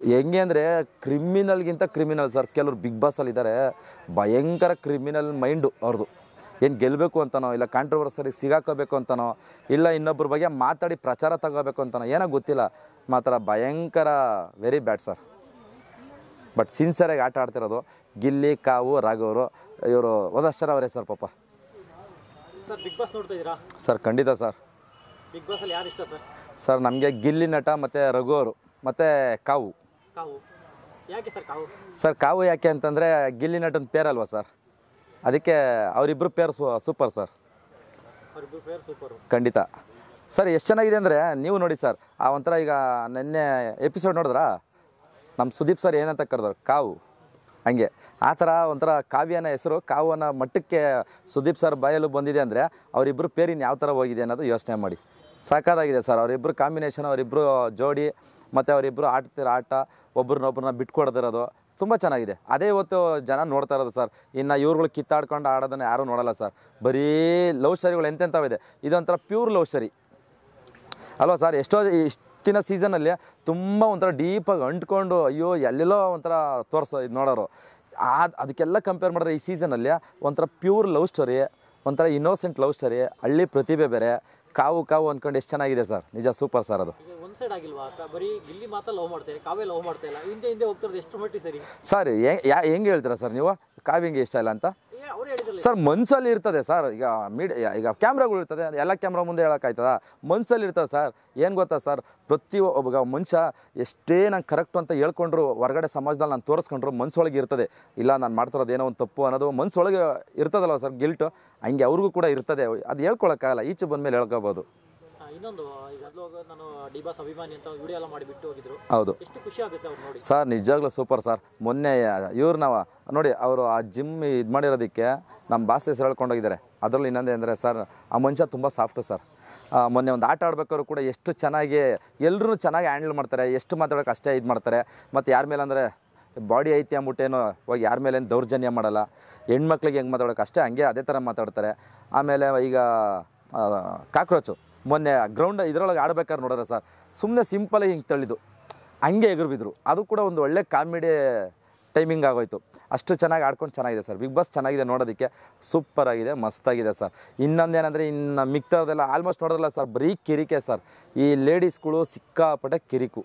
ಹೆಂಗೆ ಅಂದರೆ ಕ್ರಿಮಿನಲ್ಗಿಂತ criminal sir. ಕೆಲವರು ಬಿಗ್ ಬಾಸಲ್ಲಿದ್ದಾರೆ, ಭಯಂಕರ ಕ್ರಿಮಿನಲ್ ಮೈಂಡು ಅವ್ರದ್ದು. ಏನು ಗೆಲ್ಲಬೇಕು ಅಂತನೋ, ಇಲ್ಲ ಕಾಂಟ್ರವರ್ಸರಿಗೆ ಸಿಗಾಕೋಬೇಕು ಅಂತನೋ, ಇಲ್ಲ ಇನ್ನೊಬ್ಬರ ಬಗ್ಗೆ ಮಾತಾಡಿ ಪ್ರಚಾರ ತಗೋಬೇಕು ಅಂತನೋ, ಏನೋ ಗೊತ್ತಿಲ್ಲ, ಮಾತ್ರ ಭಯಂಕರ ವೆರಿ ಬ್ಯಾಡ್ ಸರ್. ಬಟ್ ಸಿನ್ಸಿಯರಾಗಿ ಆಟ ಆಡ್ತಿರೋದು ಗಿಲ್ಲಿ, ಕಾವು, ರಾಘವರು, ಇವರು ಒಂದಷ್ಟರ ಅವರೇ ಸರ್ ಪಾಪ. ಸರ್ ಬಿಗ್ ಬಾಸ್ ನೋಡ್ತಾ ಇದ್ದೀರಾ? ಸರ್ ಖಂಡಿತ ಸರ್. ಬಿಗ್ ಬಾಸಲ್ಲಿ ಯಾರು ಇಷ್ಟ ಸರ್? ಸರ್ ನಮಗೆ ಗಿಲ್ಲಿ ನಟ ಮತ್ತು ರಘು ಅವರು ಮತ್ತು ಕಾವು. ಕಾವು ಯಾಕೆ ಸರ್? ಕಾವು ಸರ್ ಕಾವು ಯಾಕೆ ಅಂತಂದರೆ ಗಿಲ್ಲಿ ನಟನ ಪೇರಲ್ವಾ ಸರ್, ಅದಕ್ಕೆ ಅವರಿಬ್ಬರು ಪೇರ್ ಸೂಪರ್ ಸರ್. ಅವರಿಬ್ಬರು ಪೇರ್ ಸೂಪರು ಖಂಡಿತ ಸರ್. ಎಷ್ಟು ಚೆನ್ನಾಗಿದೆ ಅಂದರೆ ನೀವು ನೋಡಿ ಸರ್, ಆ ಒಂಥರ ಈಗ ನೆನ್ನೆ ಎಪಿಸೋಡ್ ನೋಡಿದ್ರಾ, ನಮ್ಮ ಸುದೀಪ್ ಸರ್ ಏನಂತ ಕರೆದ್ರು, ಕಾವು. ಹಂಗೆ ಆ ಥರ ಒಂಥರ ಕಾವ್ಯನ ಹೆಸರು ಕಾವು ಅನ್ನೋ ಮಟ್ಟಕ್ಕೆ ಸುದೀಪ್ ಸರ್ ಬಾಯಲ್ಲೂ ಬಂದಿದೆ ಅಂದರೆ ಅವರಿಬ್ಬರು ಪೇರಿನ ಯಾವ ಥರ ಹೋಗಿದೆ ಅನ್ನೋದು ಯೋಚನೆ ಮಾಡಿ. ಸಾಕಾಗಿದೆ ಸರ್ ಅವರಿಬ್ಬರು ಕಾಂಬಿನೇಷನ್, ಅವರಿಬ್ಬರು ಜೋಡಿ ಮತ್ತು ಅವರಿಬ್ಬರು ಆಡ್ತಿರೋ ಆಟ, ಒಬ್ರನ್ನೊಬ್ರನ್ನ ಬಿಟ್ಕೊಡ್ದಿರೋದು ತುಂಬ ಚೆನ್ನಾಗಿದೆ. ಅದೇ ಇವತ್ತು ಜನ ನೋಡ್ತಾ ಇರೋದು ಸರ್. ಇನ್ನು ಇವ್ರುಗಳು ಕಿತ್ತಾಡ್ಕೊಂಡು ಆಡೋದನ್ನು ಯಾರೂ ನೋಡೋಲ್ಲ ಸರ್. ಬರೀ ಲವ್ ಸ್ಟೋರಿಗಳು ಎಂತೆಂಥವಿದೆ, ಇದೊಂಥರ ಪ್ಯೂರ್ ಲವ್ ಸ್ಟೋರಿ ಅಲ್ವಾ ಸರ್. ಇಷ್ಟಿನ ಸೀಸನಲ್ಲಿ ತುಂಬ ಒಂಥರ ಡೀಪಾಗಿ ಅಂಟ್ಕೊಂಡು ಅಯ್ಯೋ ಎಲ್ಲೆಲ್ಲೋ ಒಂಥರ ಇದು ನೋಡೋರು. ಅದಕ್ಕೆಲ್ಲ ಕಂಪೇರ್ ಮಾಡಿದ್ರೆ ಈ ಸೀಸನಲ್ಲಿ ಒಂಥರ ಪ್ಯೂರ್ ಲವ್ ಸ್ಟೋರಿ, ಒಂಥರ ಇನ್ನೋಸೆಂಟ್ ಲವ್ ಸ್ಟೋರಿ, ಹಳ್ಳಿ ಪ್ರತಿಭೆ ಬೇರೆ, ಕಾವು ಕಾವು ಅಂದ್ಕೊಂಡು ಎಷ್ಟು ಚೆನ್ನಾಗಿದೆ ಸರ್. ನಿಜ ಸೂಪರ್ ಸರ್. ಅದು ಒಂದು ಸೈಡ್ ಆಗಿಲ್ವಾ? ಬರೀ ಗಿಲ್ಲಿ ಮಾತ್ರ ಲವ್ ಮಾಡ್ತಾರೆ, ಕಾವೇ ಲವ್ ಮಾಡ್ತಾ ಇಲ್ಲ, ಹಿಂದೆ ಹೋಗ್ತಿರೋದು ಎಷ್ಟು ಮಟ್ಟಿ ಸರಿ ಸರ್? ಹೆಂಗೆ ಹೇಳ್ತೀರಾ ಸರ್ ನೀವು ಕಾವ್ಯಂಗೆ ಇಷ್ಟ ಇಲ್ಲ ಅಂತ? ಅವ್ರು ಹೇಳಿದ್ರು ಸರ್ ಮನ್ಸಲ್ಲಿ ಇರ್ತದೆ ಸರ್. ಈಗ ಕ್ಯಾಮ್ರಾಗಳು ಇರ್ತದೆ, ಎಲ್ಲ ಕ್ಯಾಮ್ರಾ ಮುಂದೆ ಹೇಳೋಕ್ಕಾಯ್ತದ? ಮನ್ಸಲ್ಲಿ ಇರ್ತದೆ ಸರ್. ಏನು ಗೊತ್ತಾ ಸರ್, ಪ್ರತಿಯೊಬ್ಬ ಮನುಷ್ಯ ಎಷ್ಟೇ ನಾನು ಕರೆಕ್ಟು ಅಂತ ಹೇಳ್ಕೊಂಡ್ರು, ಹೊರಗಡೆ ಸಮಾಜದಲ್ಲಿ ನಾನು ತೋರಿಸ್ಕೊಂಡ್ರು ಮನ್ಸೊಳಗೆ ಇರ್ತದೆ, ಇಲ್ಲ ನಾನು ಮಾಡ್ತಿರೋದು ಏನೋ ಒಂದು ತಪ್ಪು ಅನ್ನೋದು ಮನ್ಸೊಳಗೆ ಇರ್ತದಲ್ವ ಸರ್, ಗಿಲ್ಟು. ಹಂಗೆ ಅವ್ರಿಗೂ ಕೂಡ ಇರ್ತದೆ, ಅದು ಹೇಳ್ಕೊಳಕ್ಕಾಗಲ್ಲ, ಈಚೆ ಬಂದಮೇಲೆ ಹೇಳ್ಕೋಬೋದು. ಇನ್ನೊಂದು ಈಗ ನಾನು ಡಿ ಬಾಸ್ ಅಭಿಮಾನಿ ಅಂತ ವಿಡಿಯೋ ಎಲ್ಲ ಮಾಡಿ ಬಿಟ್ಟು ಹೋಗಿದ್ರು. ಹೌದು, ಎಷ್ಟು ಖುಷಿ ಆಗುತ್ತೆ ಅವ್ರು ನೋಡಿ ಸರ್. ನಿಜವಾಗ್ಲೂ ಸೂಪರ್ ಸರ್. ಮೊನ್ನೆ ಇವ್ರನ್ನ ನೋಡಿ, ಅವರು ಆ ಜಿಮ್ ಇದು ಮಾಡಿರೋದಕ್ಕೆ ನಮ್ಮ ಬಾಸ್ ಹೆಸರು ಹೇಳ್ಕೊಂಡೋಗಿದ್ದಾರೆ. ಅದರಲ್ಲಿ ಇನ್ನೊಂದೇ ಅಂದರೆ ಸರ್, ಆ ಮನುಷ್ಯ ತುಂಬ ಸಾಫ್ಟು ಸರ್. ಮೊನ್ನೆ ಒಂದು ಆಟ ಆಡ್ಬೇಕಾದ್ರು ಕೂಡ ಎಷ್ಟು ಚೆನ್ನಾಗಿ ಎಲ್ಲರೂ ಚೆನ್ನಾಗಿ ಹ್ಯಾಂಡಲ್ ಮಾಡ್ತಾರೆ, ಎಷ್ಟು ಮಾತಾಡೋಕೆ ಅಷ್ಟೇ ಇದು ಮಾಡ್ತಾರೆ. ಮತ್ತು ಯಾರ ಮೇಲೆ ಅಂದರೆ ಬಾಡಿ ಐತಿ ಅಂದ್ಬಿಟ್ಟೇನೋ ಹೋಗಿ ಯಾರ ಮೇಲೆ ಏನು ದೌರ್ಜನ್ಯ ಮಾಡೋಲ್ಲ. ಹೆಣ್ಮಕ್ಳಿಗೆ ಹೆಂಗೆ ಮಾತಾಡೋಕೆ ಅಷ್ಟೇ ಹಂಗೆ ಅದೇ ಥರ ಮಾತಾಡ್ತಾರೆ. ಆಮೇಲೆ ಈಗ ಕಾಕ್ರೋಚು ಮೊನ್ನೆ ಗ್ರೌಂಡ್ ಇದರೊಳಗೆ ಆಡ್ಬೇಕಾದ್ರೆ ನೋಡಿದ್ರೆ ಸರ್, ಸುಮ್ಮನೆ ಸಿಂಪಲಾಗಿ ಹಿಂಗೆ ತಳ್ಳಿದ್ದು ಹಂಗೆ ಎಗರು ಬಿದ್ದರು. ಅದು ಕೂಡ ಒಂದು ಒಳ್ಳೆ ಕಾಮಿಡಿ ಟೈಮಿಂಗ್ ಆಗೋಯ್ತು. ಅಷ್ಟು ಚೆನ್ನಾಗಿ ಆಡ್ಕೊಂಡು ಚೆನ್ನಾಗಿದೆ ಸರ್. ಬಿಗ್ ಬಾಸ್ ಚೆನ್ನಾಗಿದೆ ನೋಡೋದಕ್ಕೆ, ಸೂಪರಾಗಿದೆ, ಮಸ್ತಾಗಿದೆ ಸರ್. ಇನ್ನೊಂದೇನೆಂದರೆ ಇನ್ನು ಮಿಕ್ತದೆಲ್ಲ ಆಲ್ಮೋಸ್ಟ್ ನೋಡೋದಿಲ್ಲ ಸರ್, ಬರೀ ಕಿರಿಕೆ ಸರ್. ಈ ಲೇಡೀಸ್ಗಳು ಸಿಕ್ಕಾಪಟ್ಟೆ ಕಿರಿಕು,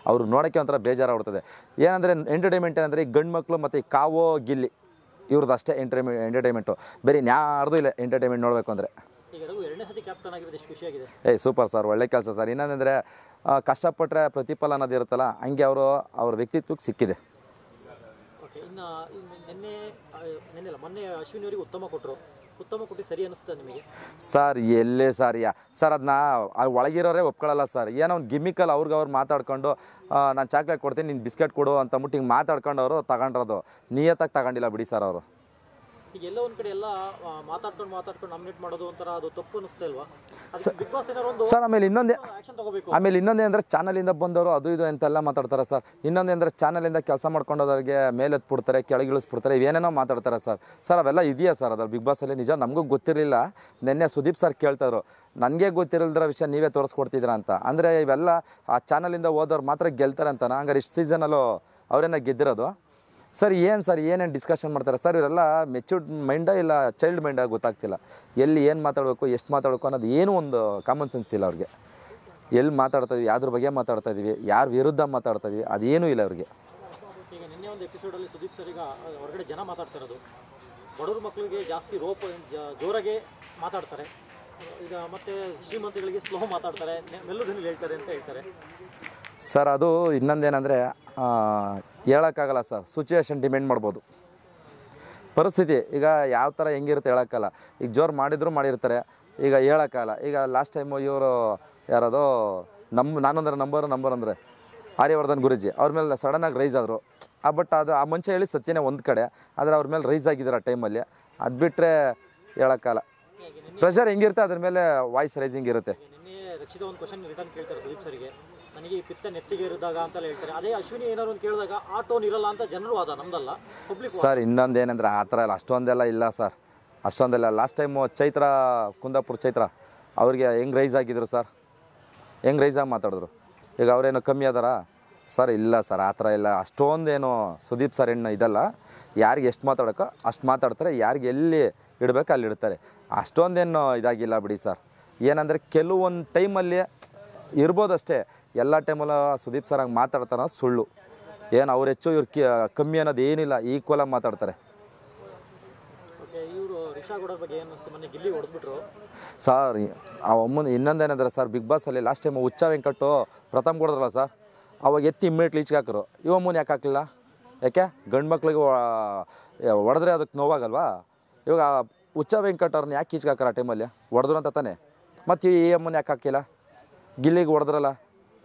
ಅವರು ನೋಡೋಕ್ಕೆ ಒಂಥರ ಬೇಜಾರಾಗ್ಬಿಡ್ತದೆ. ಏನಂದರೆ ಎಂಟರ್ಟೈನ್ಮೆಂಟ್ ಏನಂದರೆ ಈ ಗಂಡು ಮಕ್ಕಳು ಮತ್ತು ಈ ಕಾವೋ ಗಿಲ್ಲಿ ಇವ್ರದ್ದು ಅಷ್ಟೇ ಎಂಟರ್ಟೈನ್ಮೆಂಟು, ಬೇರೆ ಯಾರ್ದು ಇಲ್ಲ ಎಂಟರ್ಟೈನ್ಮೆಂಟ್ ನೋಡಬೇಕು ಅಂದರೆ. ಸೂಪರ್ ಸರ್, ಒಳ್ಳೆ ಕೆಲಸ ಸರ್. ಇನ್ನೊಂದಂದರೆ ಕಷ್ಟಪಟ್ಟರೆ ಪ್ರತಿಫಲ ಅನ್ನೋದು ಇರುತ್ತಲ್ಲ, ಹಂಗೆ ಅವ್ರ ವ್ಯಕ್ತಿತ್ವಕ್ಕೆ ಸಿಕ್ಕಿದೆ. ಮೊನ್ನೆ ಅಶ್ವಿನಿ ಅವರಿಗೆ ಉತ್ತಮ ಕೊಟ್ಟು ಸರಿ ಅನಿಸ್ತಾ ನಿಮಗೆ ಸರ್? ಎಲ್ಲೇ ಸರ್ ಸರ್, ಅದನ್ನ ಒಳಗಿರೋರೇ ಒಪ್ಕೊಳ್ಳಲ್ಲ ಸರ್. ಏನೋ ಒಂದು ಗಿಮಿಕಲ್ ಅವ್ರು ಮಾತಾಡ್ಕೊಂಡು ನಾನು ಚಾಕ್ಲೇಟ್ ಕೊಡ್ತೀನಿ, ನೀನು ಬಿಸ್ಕೆಟ್ ಕೊಡು ಅಂತ ಅಂದ್ಬಿಟ್ಟು ಹಿಂಗೆ ಮಾತಾಡ್ಕೊಂಡು ಅವರು ತಗೊಂಡಿರೋದು. ನಿಯತ್ತಾಗಿ ತಗೊಂಡಿಲ್ಲ ಬಿಡಿ ಸರ್ ಅವರು. ಈಗ ಎಲ್ಲ ಒಂದು ಕಡೆ ಎಲ್ಲ ಮಾತಾಡ್ಕೊಂಡು ನಾಮಿನೇಟ್ ಮಾಡೋದು ಒಂಥರ ಅದು ತಪ್ಪು ಅನಿಸ್ತಾ ಇಲ್ವಾ ಸರ್? ಆಮೇಲೆ ಇನ್ನೊಂದೇ ಅಂದರೆ ಚಾನಲಿಂದ ಬಂದವರು ಅದು ಇದು ಅಂತೆಲ್ಲ ಮಾತಾಡ್ತಾರೆ ಸರ್. ಇನ್ನೊಂದೇ ಅಂದರೆ ಚಾನಲಿಂದ ಕೆಲಸ ಮಾಡ್ಕೊಂಡೋದವ್ರಿಗೆ ಮೇಲೆ ಎತ್ಬಿಡ್ತಾರೆ, ಕೆಳಗಿಳಿಸ್ಬಿಡ್ತಾರೆ, ಏನೇನೋ ಮಾತಾಡ್ತಾರೆ ಸರ್. ಸರ್ ಅವೆಲ್ಲ ಇದೆಯಾ ಸರ್ ಅದ್ರಲ್ಲಿ ಬಿಗ್ ಬಾಸಲ್ಲಿ? ನಿಜ ನಮಗೂ ಗೊತ್ತಿರಲಿಲ್ಲ. ನಿನ್ನೆ ಸುದೀಪ್ ಸರ್ ಕೇಳ್ತಾಯಿದ್ರು, ನನಗೆ ಗೊತ್ತಿರಲ್ದಿರೋ ವಿಷಯ ನೀವೇ ತೋರಿಸ್ಕೊಡ್ತಿದ್ದೀರಾ ಅಂತ. ಅಂದರೆ ಇವೆಲ್ಲ ಆ ಚಾನಲಿಂದ ಹೋದವ್ರು ಮಾತ್ರ ಗೆಲ್ತಾರೆ ಅಂತಾನ? ಹಂಗಾರೆ ಇಷ್ಟು ಸೀಸನಲ್ಲೂ ಅವರೇನ ಗೆದ್ದಿರೋದು ಸರ್? ಏನು ಸರ್, ಏನೇನು ಡಿಸ್ಕಷನ್ ಮಾಡ್ತಾರೆ ಸರ್? ಇವರೆಲ್ಲ ಮೆಚ್ಯೂರ್ಡ್ ಮೈಂಡಾ ಇಲ್ಲ ಚೈಲ್ಡ್ ಮೈಂಡಾಗಿ ಗೊತ್ತಾಗ್ತಿಲ್ಲ. ಎಲ್ಲಿ ಏನು ಮಾತಾಡಬೇಕು, ಎಷ್ಟು ಮಾತಾಡಬೇಕು ಅನ್ನೋದು ಏನೂ ಒಂದು ಕಾಮನ್ ಸೆನ್ಸ್ ಇಲ್ಲ ಅವ್ರಿಗೆ. ಎಲ್ಲಿ ಮಾತಾಡ್ತಾ ಇದೀವಿ, ಯಾವ್ದ್ರ ಬಗ್ಗೆ ಮಾತಾಡ್ತಾ ಇದೀವಿ, ಯಾರ ವಿರುದ್ಧ ಮಾತಾಡ್ತಾ ಇದೀವಿ, ಅದೇನೂ ಇಲ್ಲ ಅವ್ರಿಗೆ. ಈಗ ನಿನ್ನೆ ಒಂದು ಎಪಿಸೋಡಲ್ಲಿ ಸುದೀಪ್ ಸರ್ ಈಗ ಹೊರಗಡೆ ಜನ ಮಾತಾಡ್ತಿರೋದು, ಬಡವ್ರ ಮಕ್ಕಳಿಗೆ ಜಾಸ್ತಿ ಜೋರಾಗೆ ಮಾತಾಡ್ತಾರೆ, ಈಗ ಮತ್ತು ಶ್ರೀಮಂತಗಳಿಗೆ ಸ್ಲೋ ಮಾತಾಡ್ತಾರೆ, ಮೆಲ್ಲುದನ್ನು ಹೇಳ್ತಾರೆ ಅಂತ ಹೇಳ್ತಾರೆ ಸರ್. ಅದು ಇನ್ನೊಂದೇನೆಂದರೆ ಹೇಳೋಕ್ಕಾಗಲ್ಲ ಸರ್, ಸಿಚುವೇಶನ್ ಡಿಪೆಂಡ್ ಮಾಡ್ಬೋದು, ಪರಿಸ್ಥಿತಿ ಈಗ ಯಾವ ಥರ ಹೆಂಗಿರುತ್ತೆ ಹೇಳೋಕ್ಕಲ್ಲ. ಈಗ ಜೋರು ಮಾಡಿರ್ತಾರೆ, ಈಗ ಹೇಳೋಕ್ಕಾಗಲ್ಲ. ಈಗ ಲಾಸ್ಟ್ ಟೈಮು ಇವರು ಯಾರದೋ ನಾನಂದ್ರೆ ನಂಬರ್ ಅಂದರೆ ಆರ್ಯವರ್ಧನ್ ಗುರೂಜಿ ಅವ್ರ ಮೇಲೆ ಸಡನ್ನಾಗಿ ರೈಸ್ ಆದರು. ಬಟ್ ಅದು ಆ ಮನುಷ್ಯ ಹೇಳಿ ಸತ್ಯನೇ ಒಂದು ಕಡೆ, ಆದರೆ ಅವ್ರ ಮೇಲೆ ರೈಸ್ ಆಗಿದ್ದಾರೆ ಆ ಟೈಮಲ್ಲಿ. ಅದು ಬಿಟ್ಟರೆ ಹೇಳೋಕ್ಕಲ್ಲ. ಪ್ರೆಷರ್ ಹೆಂಗಿರುತ್ತೆ ಅದ್ರ ಮೇಲೆ ವಾಯ್ಸ್ ರೈಸಿಂಗ್ ಇರುತ್ತೆ. ರಕ್ಷಿತ ಒಂದು ಕ್ವಶನ್ ರಿಟರ್ನ್ ಕೇಳ್ತಾರೆ ಸುದೀಪ್ ಸರಿಗೆ, ನನಗೆ ಈ ಪಿತ್ತ ನೆತ್ತಿಗೆ ಇರಿದಾಗ ಅಂತ ಹೇಳ್ತಾರೆ. ಅದೇ ಅಶ್ವಿನಿ ಏನಾದ್ರು ಒಂದು ಕೇಳಿದಾಗ ಆ ಟೋನ್ ಇರಲ್ಲ ಅಂತ ಜನರು ವಾದ, ನಮ್ದಲ್ಲ ಪಬ್ಲಿಕ್ ಸರ್. ಇನ್ನೊಂದು ಏನಂದರೆ ಆ ಥರ ಎಲ್ಲ ಅಷ್ಟೊಂದೆಲ್ಲ ಇಲ್ಲ ಸರ್, ಅಷ್ಟೊಂದೆಲ್ಲ. ಲಾಸ್ಟ್ ಟೈಮು ಕುಂದಾಪುರ ಚೈತ್ರ ಅವ್ರಿಗೆ ಹೆಂಗೆ ರೈಸ್ ಆಗಿದ್ರು ಸರ್, ಹೆಂಗೆ ರೈಸ್ ಆಗಿ ಮಾತಾಡಿದ್ರು. ಈಗ ಅವರೇನು ಕಮ್ಮಿ ಅದಾರ ಸರ್ ಇಲ್ಲ ಸರ್, ಆ ಥರ ಇಲ್ಲ. ಅಷ್ಟೊಂದೇನು ಸುದೀಪ್ ಸರ್ ಹೆಣ್ಣು ಇದಲ್ಲ. ಯಾರಿಗೆ ಎಷ್ಟು ಮಾತಾಡೋಕ್ಕೋ ಅಷ್ಟು ಮಾತಾಡ್ತಾರೆ, ಯಾರಿಗೆ ಎಲ್ಲಿ ಇಡಬೇಕು ಅಲ್ಲಿ ಇಡ್ತಾರೆ. ಅಷ್ಟೊಂದೇನು ಇದಾಗಿಲ್ಲ ಬಿಡಿ ಸರ್. ಏನಂದರೆ ಕೆಲವೊಂದು ಟೈಮಲ್ಲಿ ಇರ್ಬೋದಷ್ಟೇ, ಎಲ್ಲ ಟೈಮಲ್ಲೂ ಸುದೀಪ್ ಸರ್ ಹಂಗೆ ಮಾತಾಡ್ತಾರೋ ಸುಳ್ಳು. ಏನು ಅವ್ರು ಹೆಚ್ಚು ಇವ್ರು ಕಮ್ಮಿ ಅನ್ನೋದು ಏನಿಲ್ಲ, ಈಕ್ವಲಾಗಿ ಮಾತಾಡ್ತಾರೆ. ಇವರು ರಿಷಾ ಗೌಡ ಬಗ್ಗೆ ಏನು ಅನಿಸ್ತು? ಮೊನ್ನೆ ಗಿಲ್ಲಿ ಹೊಡೆದ್ಬಿಟ್ರು ಸರ್. ಆ ಅಮ್ಮನ ಇನ್ನೊಂದೇನಂದ್ರೆ ಸರ್, ಬಿಗ್ ಬಾಸಲ್ಲಿ ಲಾಸ್ಟ್ ಟೈಮ್ ಹುಚ್ಚ ವೆಂಕಟ್ಟು ಪ್ರಥಮ್ ಕೊಡಿದ್ರಲ್ಲ ಸರ್, ಅವಾಗ ಎತ್ತಿ ಇಮ್ಮಿಡಿಯೇಟ್ಲಿ ಈಚೆಗೆ ಹಾಕರು. ಇವಮ್ಮನ ಯಾಕೆ ಹಾಕಲಿಲ್ಲ? ಯಾಕೆ ಗಂಡು ಮಕ್ಳಿಗೆ ಹೊಡೆದ್ರೆ ಅದಕ್ಕೆ ನೋವಾಗಲ್ವಾ? ಇವಾಗ ಹುಚ್ಚ ವೆಂಕಟ್ ಅವ್ರನ್ನ ಯಾಕೆ ಈಚೆಗೆ ಹಾಕಾರ ಆ ಟೈಮಲ್ಲಿ? ಹೊಡೆದ್ರು ಅಂತ ತಾನೆ. ಮತ್ತು ಈ ಅಮ್ಮನ ಯಾಕೆ ಹಾಕಿಲ್ಲ? ಗಿಲ್ಲಿಗೆ ಹೊಡೆದ್ರಲ್ಲ,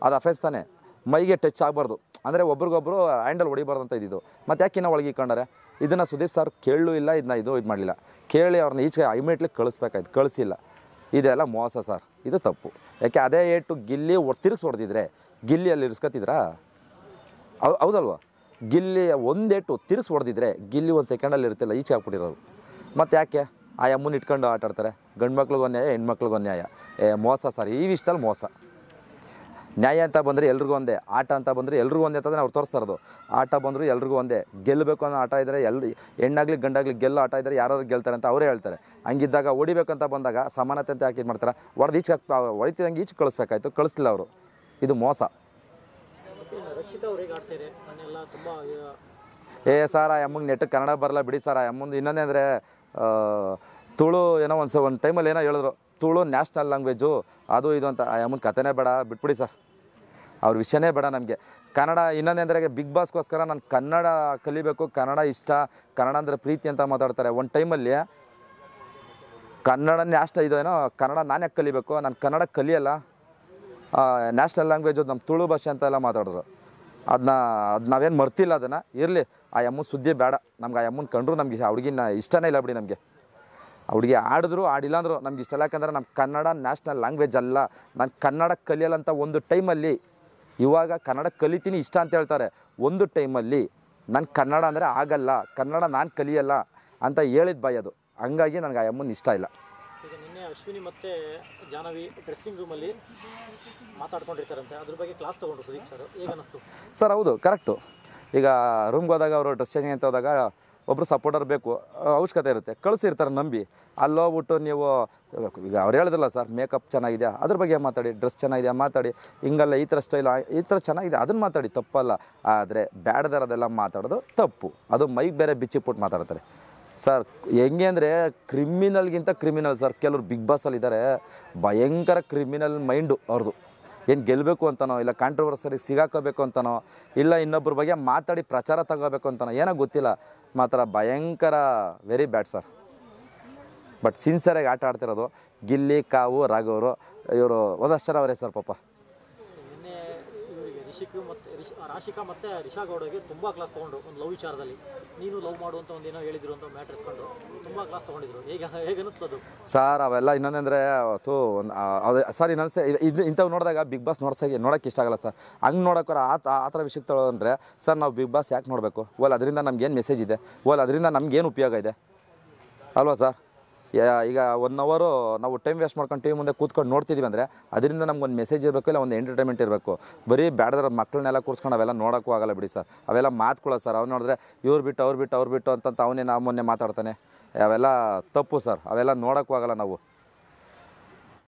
ಅದು ಅಫೆನ್ಸ್ ತಾನೆ, ಮೈಗೆ ಟಚ್ ಆಗಬಾರ್ದು, ಅಂದರೆ ಒಬ್ರಿಗೊಬ್ರು ಹ್ಯಾಂಡಲ್ ಹೊಡಿಬಾರ್ದು ಅಂತ ಇದ್ದಿದ್ದು. ಮತ್ತು ಯಾಕೆ ಇನ್ನೂ ಒಳಗೆ ಇಟ್ಕೊಂಡಾರೆ? ಇದನ್ನು ಸುದೀಪ್ ಸರ್ ಕೇಳೂ ಇಲ್ಲ, ಇದನ್ನ ಇದು ಮಾಡಲಿಲ್ಲ. ಕೇಳಿ ಅವ್ರನ್ನ ಈಚೆಗೆ ಇಮಿಡಿಯೇಟ್ಲಿ ಕಳಿಸ್ಬೇಕಾಯ್ತು, ಕಳಿಸಿಲ್ಲ. ಇದೆಲ್ಲ ಮೋಸ ಸರ್, ಇದು ತಪ್ಪು. ಯಾಕೆ ಅದೇ ಏಟು ಗಿಲ್ಲಿ ತಿರುಗಿಸಿ ಹೊಡೆದಿದ್ರೆ ಗಿಲ್ಲಿ ಅಲ್ಲಿ ಇರಿಸ್ಕೊತಿದ್ರಾ? ಹೌದಲ್ವ? ಗಿಲ್ಲಿ ಒಂದೇಟು ತಿರುಗಿಸಿ ಹೊಡೆದಿದ್ರೆ ಗಿಲ್ಲಿ ಒಂದು ಸೆಕೆಂಡಲ್ಲಿ ಇರ್ತಿಲ್ಲ, ಈಚೆ ಹಾಕ್ಬಿಟ್ಟಿರೋರು. ಮತ್ತು ಯಾಕೆ ಆ ಅಮ್ಮನ ಇಟ್ಕೊಂಡು ಆಟ ಆಡ್ತಾರೆ? ಗಂಡು ಮಕ್ಳಿಗೆ ಅನ್ಯಾಯ, ಹೆಣ್ಮಕ್ಳಿಗೆ ಅನ್ಯಾಯ. ಮೋಸ ಸರ್, ಈ ವಿಷಯದಲ್ಲಿ ಮೋಸ. ನ್ಯಾಯ ಅಂತ ಬಂದರೆ ಎಲ್ರಿಗೂ ಒಂದೇ, ಆಟ ಅಂತ ಬಂದರೆ ಎಲ್ರಿಗೂ ಒಂದೇ ಅಂತಂದರೆ ಅವ್ರು ತೋರಿಸ್ತಾ ಇರೋದು. ಆಟ ಬಂದರೂ ಎಲ್ರಿಗೂ ಒಂದೇ, ಗೆಲ್ಲಬೇಕು ಅನ್ನೋ ಆಟ ಇದ್ದರೆ ಹೆಣ್ಣಾಗಲಿ ಗಂಡಾಗಲಿ ಗೆಲ್ಲೋ ಆಟ ಇದ್ದರೆ ಯಾರು ಗೆಲ್ತಾರೆ ಅಂತ ಅವರೇ ಹೇಳ್ತಾರೆ. ಹಂಗಿದ್ದಾಗ ಹೊಡಿಬೇಕಂತ ಬಂದಾಗ ಸಮಾನತೆ ಅಂತ ಯಾಕೆ ಇದು ಮಾಡ್ತಾರೆ? ಹೊಡೆದು ಈಚೆ ಹೊಡಿತಿದಂಗೆ ಈಚೆ ಕಳಿಸ್ಬೇಕಾಯ್ತು, ಕಳಿಸ್ಲಿಲ್ಲ ಅವರು. ಇದು ಮೋಸ. ಸರ್, ಆ ಅಮ್ಮಗೆ ನೆಟ್ಟಗೆ ಕನ್ನಡ ಬರಲ್ಲ ಬಿಡಿ ಸರ್. ಆ ಅಮ್ಮಂದು ಇನ್ನೊಂದೇ ಅಂದರೆ ತುಳು ಏನೋ ಒಂದು ಟೈಮಲ್ಲಿ ಏನೋ ಹೇಳಿದ್ರು, ತುಳು ನ್ಯಾಷನಲ್ ಲ್ಯಾಂಗ್ವೇಜು ಅದು ಇದು ಅಂತ. ಆ ಅಮ್ಮನ ಕಥೆನೇ ಬೇಡ, ಬಿಟ್ಬಿಡಿ ಸರ್, ಅವ್ರ ವಿಷಯನೇ ಬೇಡ ನಮಗೆ. ಕನ್ನಡ ಇನ್ನೊಂದೇ ಅಂದರೆ ಬಿಗ್ ಬಾಸ್ಗೋಸ್ಕರ ನಾನು ಕನ್ನಡ ಕಲಿಬೇಕು, ಕನ್ನಡ ಇಷ್ಟ, ಕನ್ನಡ ಅಂದರೆ ಪ್ರೀತಿ ಅಂತ ಮಾತಾಡ್ತಾರೆ. ಒಂದು ಟೈಮಲ್ಲಿ ಕನ್ನಡ ನ್ಯಾಷನಲ್ ಇದು ಏನೋ ಕನ್ನಡ ನಾನು ಯಾಕೆ ಕಲಿಬೇಕು, ನಾನು ಕನ್ನಡ ಕಲಿಯಲ್ಲ, ನ್ಯಾಷನಲ್ ಲ್ಯಾಂಗ್ವೇಜು ನಮ್ಮ ತುಳು ಭಾಷೆ ಅಂತೆಲ್ಲ ಮಾತಾಡಿದ್ರು. ಅದು ನಾವೇನು ಮರ್ತಿಲ್ಲ ಅದನ್ನು. ಇರಲಿ, ಆ ಅಮ್ಮನ ಸುದ್ದಿ ಬೇಡ ನಮ್ಗೆ. ಆ ಅಮ್ಮನ ಕಂಡ್ರು ನಮ್ಗೆ ಹುಡುಗಿನ ಇಷ್ಟನೇ ಇಲ್ಲ ಬಿಡಿ ನಮಗೆ. ಹುಡುಗಿ ಆಡಿದ್ರು ಆಡಿಲ್ಲ ಅಂದರು ನಮ್ಗೆ ಇಷ್ಟ ಇಲ್ಲ. ಯಾಕಂದರೆ ನಮ್ಮ ಕನ್ನಡ ನ್ಯಾಷನಲ್ ಲ್ಯಾಂಗ್ವೇಜ್ ಅಲ್ಲ, ನಾನು ಕನ್ನಡ ಕಲಿಯಲ್ಲ ಅಂತ ಒಂದು ಟೈಮಲ್ಲಿ. ಇವಾಗ ಕನ್ನಡ ಕಲಿತೀನಿ ಇಷ್ಟ ಅಂತ ಹೇಳ್ತಾರೆ. ಒಂದು ಟೈಮಲ್ಲಿ ನಾನು ಕನ್ನಡ ಅಂದರೆ ಆಗಲ್ಲ, ಕನ್ನಡ ನಾನು ಕಲಿಯಲ್ಲ ಅಂತ ಹೇಳಿದ ಬಾಯಿ ಅದು. ಹಂಗಾಗಿ ನನಗೆ ಆ ಅಮ್ಮನ ಇಷ್ಟ ಇಲ್ಲ. ಈಗ ನಿನ್ನೆ ಅಶ್ವಿನಿ ಮತ್ತು ಜಾಹ್ನವಿ ಡ್ರೆಸ್ಸಿಂಗ್ ರೂಮಲ್ಲಿ ಮಾತಾಡ್ಕೊಂಡಿರ್ತಾರಂತೆ, ಅದ್ರ ಬಗ್ಗೆ ಕ್ಲಾಸ್ ತೊಗೊಂಡ್ರು ಸುದೀಪ್ ಸರ್, ಹೇಗೆ ಅನ್ನಿಸ್ತು? ಸರ್ ಹೌದು, ಕರೆಕ್ಟು. ಈಗ ರೂಮ್ಗೆ ಹೋದಾಗ ಅವರು ಡ್ರೆಸ್ ಚೇಂಜ್ ಅಂತ ಹೋದಾಗ ಒಬ್ಬರು ಸಪೋರ್ಟರ್ ಬೇಕು, ಅವಶ್ಯಕತೆ ಇರುತ್ತೆ, ಕಳಿಸಿರ್ತಾರೆ ನಂಬಿ. ಅಲ್ಲಿ ಹೋಗ್ಬಿಟ್ಟು ನೀವು ಈಗ ಅವ್ರು ಹೇಳಿದ್ರಲ್ಲ ಸರ್, ಮೇಕಪ್ ಚೆನ್ನಾಗಿದೆ ಅದ್ರ ಬಗ್ಗೆ ಮಾತಾಡಿ, ಡ್ರೆಸ್ ಚೆನ್ನಾಗಿದೆ ಮಾತಾಡಿ, ಹಿಂಗಲ್ಲ ಈ ಥರ ಸ್ಟೈಲ್ ಈ ಥರ ಚೆನ್ನಾಗಿದೆ ಅದನ್ನು ಮಾತಾಡಿ, ತಪ್ಪಲ್ಲ. ಆದರೆ ಬ್ಯಾಡ್ದರದೆಲ್ಲ ಮಾತಾಡೋದು ತಪ್ಪು. ಅದು ಮೈಗೆ ಬೇರೆ ಬಿಚ್ಚಿಬಿಟ್ಟು ಮಾತಾಡ್ತಾರೆ ಸರ್. ಹೆಂಗೆ ಅಂದರೆ ಕ್ರಿಮಿನಲ್ಗಿಂತ ಕ್ರಿಮಿನಲ್ ಸರ್. ಕೆಲವ್ರು ಬಿಗ್ ಬಾಸಲ್ಲಿ ಇದ್ದಾರೆ, ಭಯಂಕರ ಕ್ರಿಮಿನಲ್ ಮೈಂಡು ಅವ್ರದ್ದು. ಏನು ಗೆಲ್ಲಬೇಕು ಅಂತನೋ, ಇಲ್ಲ ಕಾಂಟ್ರವರ್ಸರಿಗೆ ಸಿಗಾಕೋಬೇಕು ಅಂತನೋ, ಇಲ್ಲ ಇನ್ನೊಬ್ಬರ ಬಗ್ಗೆ ಮಾತಾಡಿ ಪ್ರಚಾರ ತಗೋಬೇಕು ಅಂತನೋ, ಏನೋ ಗೊತ್ತಿಲ್ಲ, ಮಾತ್ರ ಭಯಂಕರ ವೆರಿ ಬ್ಯಾಡ್ ಸರ್. ಬಟ್ ಸಿನ್ಸಿಯರಾಗಿ ಆಟ ಆಡ್ತಿರೋದು ಗಿಲ್ಲಿ, ಕಾವು, ರಾಘವರು, ಇವರು ಒಂದಷ್ಟು ಜನ ಅವರೇ ಸರ್ ಪಾಪ. ನಿನ್ನೆ ಇವರಿಗೆ ರಾಶಿಕಾ ಮತ್ತು ರಿಷಾ ಗೌಡಗೆ ತುಂಬ ಕ್ಲಾಸ್ ತೊಗೊಂಡು ಒಂದು ಲವ್ ವಿಚಾರದಲ್ಲಿ, ನೀನು ಲವ್ ಮಾಡುವಂಥ ಒಂದೇನೋ ಹೇಳಿದ್ರು ಅಂತ ಮ್ಯಾಟ್ರ್ ಎತ್ಕೊಂಡು ತುಂಬ ಕ್ಲಾಸ್ ತೊಗೊಂಡಿದ್ರು. ಹೇಗೆ ಅನ್ನಿಸ್ತದು ಸರ್? ಅವೆಲ್ಲ ಇನ್ನೊಂದಂದರೆ ಸರ್ ಇನ್ನೊಂದು ಇಂಥವು ನೋಡಿದಾಗ ಬಿಗ್ ಬಾಸ್ ನೋಡೋಕ್ಕೆ ಇಷ್ಟ ಆಗಲ್ಲ ಸರ್. ಹಂಗೆ ನೋಡೋಕ್ಕಾರ ಆ ಥರ ವಿಷಯಕ್ಕೆ ತೊಗೊಂಡ್ರೆ ಸರ್, ನಾವು ಬಿಗ್ ಬಾಸ್ ಯಾಕೆ ನೋಡಬೇಕು? ಅದರಿಂದ ನಮ್ಗೇನು ಮೆಸೇಜ್ ಇದೆ? ಅದರಿಂದ ನಮ್ಗೇನು ಉಪಯೋಗ ಇದೆ ಅಲ್ವಾ ಸರ್? ಈಗ 1 ಅವರು ನಾವು ಟೈಮ್ ವೇಸ್ಟ್ ಮಾಡ್ಕೊಂಡು ಟಿವಿ ಮುಂದೆ ಕೂತ್ಕೊಂಡು ನೋಡ್ತಿದ್ದೀವಿ ಅಂದರೆ ಅದರಿಂದ ನಮ್ಗೊಂದು ಮೆಸೇಜ್ ಇರಬೇಕು, ಇಲ್ಲ ಒಂದು ಎಂಟರ್ಟೈನ್ಮೆಂಟ್ ಇರಬೇಕು. ಬರೀ ಬ್ಯಾಡದ್ರ ಮಕ್ಕಳನ್ನೆಲ್ಲ ಕೂರಿಸ್ಕೊಂಡು ಅವೆಲ್ಲ ನೋಡೋಕ್ಕೂ ಆಗಲ್ಲ ಬಿಡಿ ಸರ್. ಅವೆಲ್ಲ ಮಾತುಕೊಳ್ಳೋ ಸರ್. ಅವ್ನು ನೋಡಿದ್ರೆ ಇವ್ರು ಬಿಟ್ಟು ಅಂತಂತ ಅವನೇ ನಾವು ಮೊನ್ನೆ ಮಾತಾಡ್ತಾನೆ. ಅವೆಲ್ಲ ತಪ್ಪು ಸರ್, ಅವೆಲ್ಲ ನೋಡೋಕ್ಕೂ ಆಗಲ್ಲ ನಾವು.